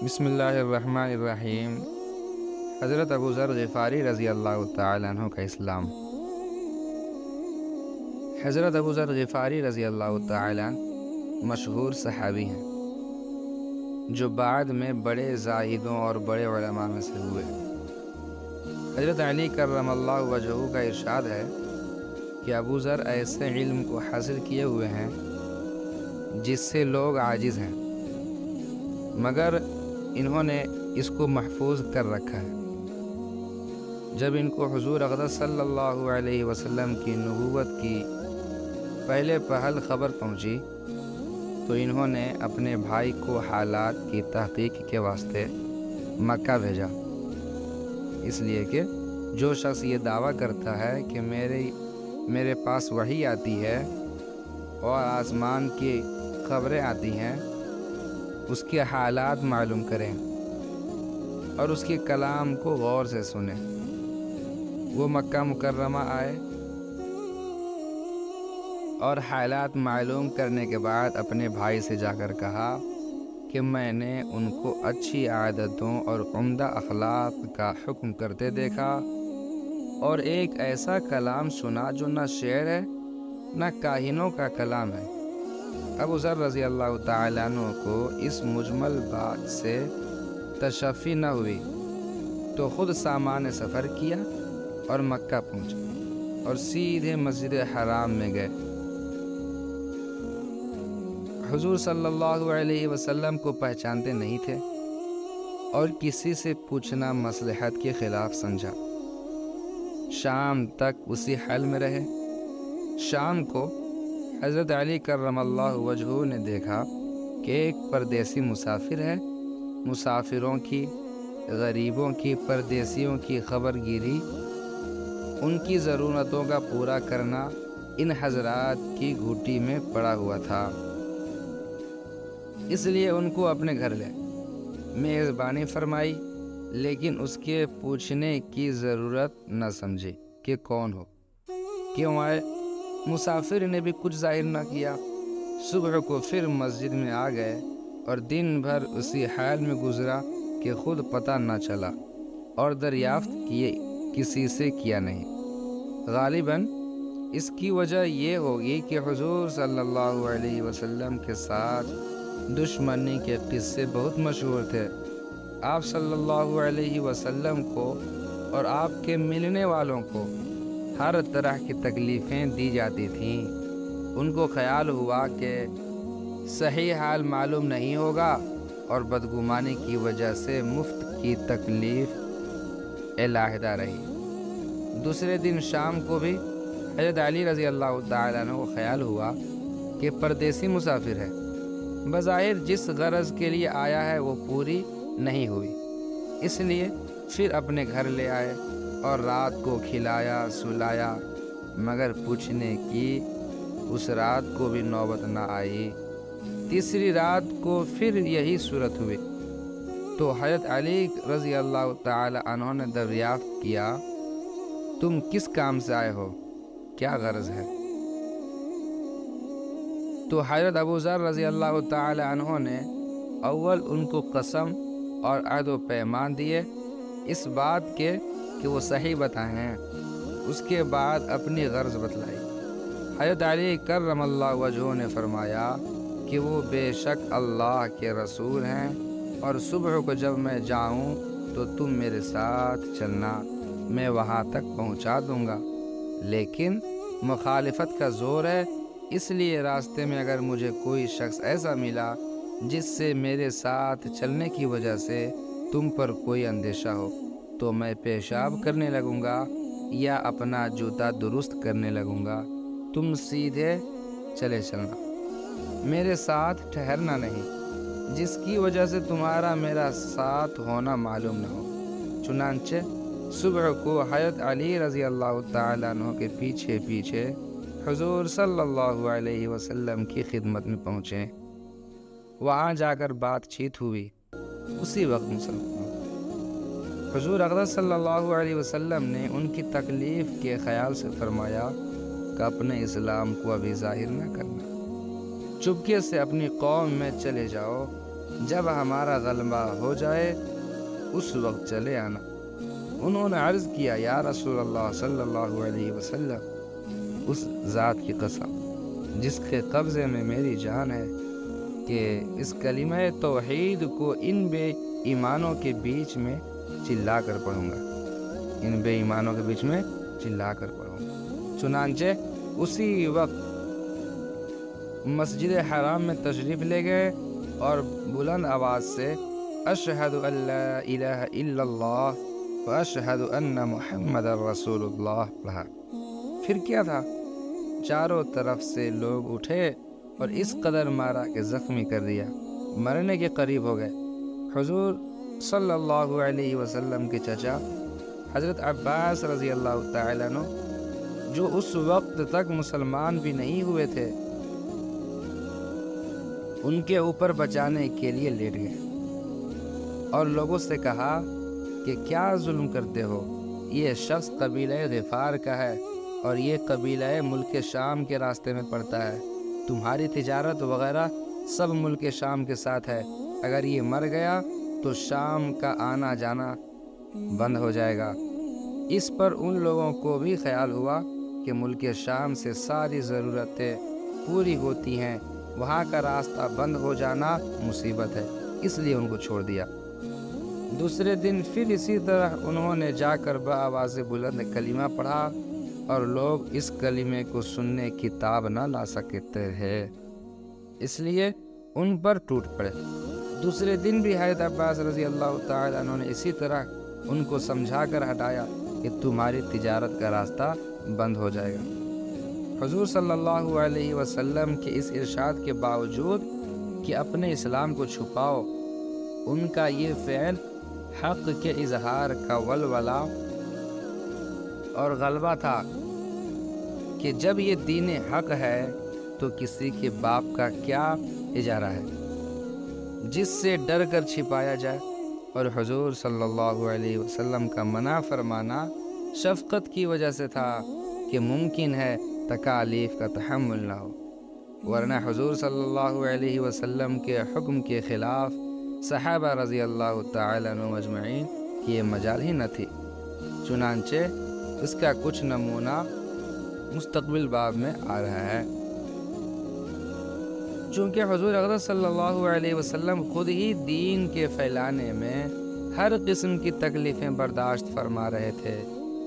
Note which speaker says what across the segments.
Speaker 1: بسم اللہ الرحمن الرحیم۔ حضرت ابو ذر غفاری رضی اللہ تعالیٰ عنہ کا اسلام۔ حضرت ابو ذر غفاری رضی اللہ تعالیٰ عنہ مشہور صحابی ہیں جو بعد میں بڑے زاہدوں اور بڑے علماء میں سے ہوئے۔ حضرت علی کرم اللہ وجہہ کا ارشاد ہے کہ ابو ذر ایسے علم کو حاصل کیے ہوئے ہیں جس سے لوگ عاجز ہیں، مگر انہوں نے اس کو محفوظ کر رکھا ہے۔ جب ان کو حضور اقدس صلی اللہ علیہ وسلم کی نبوت کی پہلے پہل خبر پہنچی تو انہوں نے اپنے بھائی کو حالات کی تحقیق کے واسطے مکہ بھیجا، اس لیے کہ جو شخص یہ دعویٰ کرتا ہے کہ میرے پاس وحی آتی ہے اور آسمان کی خبریں آتی ہیں، اس کے حالات معلوم کریں اور اس کے کلام کو غور سے سنیں۔ وہ مکہ مکرمہ آئے اور حالات معلوم کرنے کے بعد اپنے بھائی سے جا کر کہا کہ میں نے ان کو اچھی عادتوں اور عمدہ اخلاق کا حکم کرتے دیکھا اور ایک ایسا کلام سنا جو نہ شعر ہے نہ کاہنوں کا کلام ہے۔ ابو ذر رضی اللہ تعالیٰ عنہ کو اس مجمل بات سے تشفی نہ ہوئی تو خود سامان سفر کیا اور مکہ پہنچے اور سیدھے مسجد حرام میں گئے۔ حضور صلی اللہ علیہ وسلم کو پہچانتے نہیں تھے اور کسی سے پوچھنا مصلحت کے خلاف سمجھا۔ شام تک اسی حال میں رہے۔ شام کو حضرت علی کرم اللہ وجہہ نے دیکھا کہ ایک پردیسی مسافر ہے۔ مسافروں کی، غریبوں کی، پردیسیوں کی خبر گیری، ان کی ضرورتوں کا پورا کرنا ان حضرات کی گھوٹی میں پڑا ہوا تھا، اس لیے ان کو اپنے گھر لے میزبانی فرمائی، لیکن اس کے پوچھنے کی ضرورت نہ سمجھی کہ کون ہو، کیوں آئے۔ مسافر نے بھی کچھ ظاہر نہ کیا۔ صبح کو پھر مسجد میں آ گئے اور دن بھر اسی حال میں گزرا کہ خود پتہ نہ چلا اور دریافت کیے کسی سے کیا نہیں۔ غالباً اس کی وجہ یہ ہوگی کہ حضور صلی اللہ علیہ وسلم کے ساتھ دشمنی کے قصے بہت مشہور تھے۔ آپ صلی اللہ علیہ وسلم کو اور آپ کے ملنے والوں کو ہر طرح کی تکلیفیں دی جاتی تھیں۔ ان کو خیال ہوا کہ صحیح حال معلوم نہیں ہوگا اور بدگمانی کی وجہ سے مفت کی تکلیف علیحدہ رہی۔ دوسرے دن شام کو بھی حضرت علی رضی اللہ تعالیٰ عنہ کو خیال ہوا کہ پردیسی مسافر ہے، بظاہر جس غرض کے لیے آیا ہے وہ پوری نہیں ہوئی، اس لیے پھر اپنے گھر لے آئے اور رات کو کھلایا سلایا، مگر پوچھنے کی اس رات کو بھی نوبت نہ آئی۔ تیسری رات کو پھر یہی صورت ہوئی تو حضرت علی رضی اللہ تعالی عنہ نے دریافت کیا، تم کس کام سے آئے ہو، کیا غرض ہے؟ تو حضرت ابو ذر رضی اللہ تعالی عنہ نے اول ان کو قسم اور عہد و پیمان دیے اس بات کے کہ وہ صحیح بتائیں، اس کے بعد اپنی غرض بتلائی۔ حضرت علی کرم اللہ وجہہ نے فرمایا کہ وہ بے شک اللہ کے رسول ہیں اور صبح کو جب میں جاؤں تو تم میرے ساتھ چلنا، میں وہاں تک پہنچا دوں گا، لیکن مخالفت کا زور ہے، اس لیے راستے میں اگر مجھے کوئی شخص ایسا ملا جس سے میرے ساتھ چلنے کی وجہ سے تم پر کوئی اندیشہ ہو تو میں پیشاب کرنے لگوں گا یا اپنا جوتا درست کرنے لگوں گا، تم سیدھے چلے چلنا، میرے ساتھ ٹھہرنا نہیں، جس کی وجہ سے تمہارا میرا ساتھ ہونا معلوم نہ ہو۔ چنانچہ صبح کو حضرت علی رضی اللہ تعالیٰ عنہ کے پیچھے پیچھے حضور صلی اللہ علیہ وسلم کی خدمت میں پہنچے۔ وہاں جا کر بات چیت ہوئی۔ اسی وقت حضور اقدس صلی اللہ علیہ وسلم نے ان کی تکلیف کے خیال سے فرمایا کہ اپنے اسلام کو ابھی ظاہر نہ کرنا، چپکے سے اپنی قوم میں چلے جاؤ جب ہمارا غلبہ ہو جائے اس وقت چلے آنا۔ انہوں نے عرض کیا یا رسول اللہ صلی اللہ علیہ وسلم، اس ذات کی قسم جس کے قبضے میں میری جان ہے کہ اس کلمہ توحید کو ان بے ایمانوں کے بیچ میں چلا کر پڑھوں گا، ان بے ایمانوں کے بیچ میں چلا کر پڑھوں گا۔ چنانچہ اسی وقت مسجد حرام میں تشریف لے گئے اور بلند آواز سے اشہد ان لا الہ الا اللہ واشہد ان محمد رسول اللہ پڑھا۔ پھر کیا تھا، چاروں طرف سے لوگ اٹھے اور اس قدر مارا کہ زخمی کر دیا، مرنے کے قریب ہو گئے۔ حضور صلی اللہ علیہ وسلم کے چچا حضرت عباس رضی اللہ تعالیٰ عنہ، جو اس وقت تک مسلمان بھی نہیں ہوئے تھے، ان کے اوپر بچانے کے لیے لیٹ گئے اور لوگوں سے کہا کہ کیا ظلم کرتے ہو، یہ شخص قبیلہ غفار کا ہے اور یہ قبیلہ ملک شام کے راستے میں پڑتا ہے، تمہاری تجارت وغیرہ سب ملک شام کے ساتھ ہے، اگر یہ مر گیا تو شام کا آنا جانا بند ہو جائے گا۔ اس پر ان لوگوں کو بھی خیال ہوا کہ ملک شام سے ساری ضرورتیں پوری ہوتی ہیں، وہاں کا راستہ بند ہو جانا مصیبت ہے، اس لیے ان کو چھوڑ دیا۔ دوسرے دن پھر اسی طرح انہوں نے جا کر بآواز بلند کلمہ پڑھا اور لوگ اس کلمے کو سننے کی تاب نہ لا سکتے تھے، اس لیے ان پر ٹوٹ پڑے۔ دوسرے دن بھی حضرت عباس رضی اللہ تعالیٰ عنہ نے اسی طرح ان کو سمجھا کر ہٹایا کہ تمہاری تجارت کا راستہ بند ہو جائے گا۔ حضور صلی اللہ علیہ وسلم کے اس ارشاد کے باوجود کہ اپنے اسلام کو چھپاؤ، ان کا یہ فعل حق کے اظہار کا ولولہ اور غلبہ تھا کہ جب یہ دین حق ہے تو کسی کے باپ کا کیا اجارہ ہے جس سے ڈر کر چھپایا جائے، اور حضور صلی اللہ علیہ وسلم کا منع فرمانا شفقت کی وجہ سے تھا کہ ممکن ہے تکالیف کا تحمل نہ ہو، ورنہ حضور صلی اللہ علیہ وسلم کے حکم کے خلاف صحابہ رضی اللہ تعالیٰ عنہ مجمعین کی یہ مجال ہی نہ تھی۔ چنانچہ اس کا کچھ نمونہ مستقبل باب میں آ رہا ہے۔ چونکہ حضور اقدس صلی اللہ علیہ وسلم خود ہی دین کے پھیلانے میں ہر قسم کی تکلیفیں برداشت فرما رہے تھے،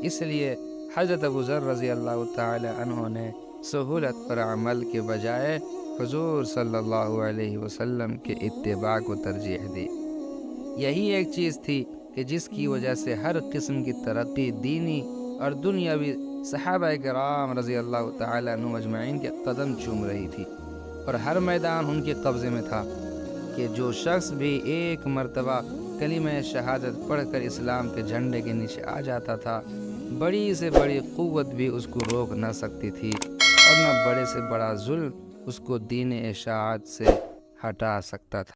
Speaker 1: اس لیے حضرت ابو ذر رضی اللہ تعالی عنہ نے سہولت پر عمل کے بجائے حضور صلی اللہ علیہ وسلم کے اتباع کو ترجیح دی۔ یہی ایک چیز تھی کہ جس کی وجہ سے ہر قسم کی ترقی دینی اور دنیاوی صحابہ کرام رضی اللہ تعالی عنہ مجمعین کے قدم چوم رہی تھی، اور ہر میدان ان کے قبضے میں تھا کہ جو شخص بھی ایک مرتبہ کلمہ شہادت پڑھ کر اسلام کے جھنڈے کے نیچے آ جاتا تھا، بڑی سے بڑی قوت بھی اس کو روک نہ سکتی تھی، اور نہ بڑے سے بڑا ظلم اس کو دین اشاعت سے ہٹا سکتا تھا۔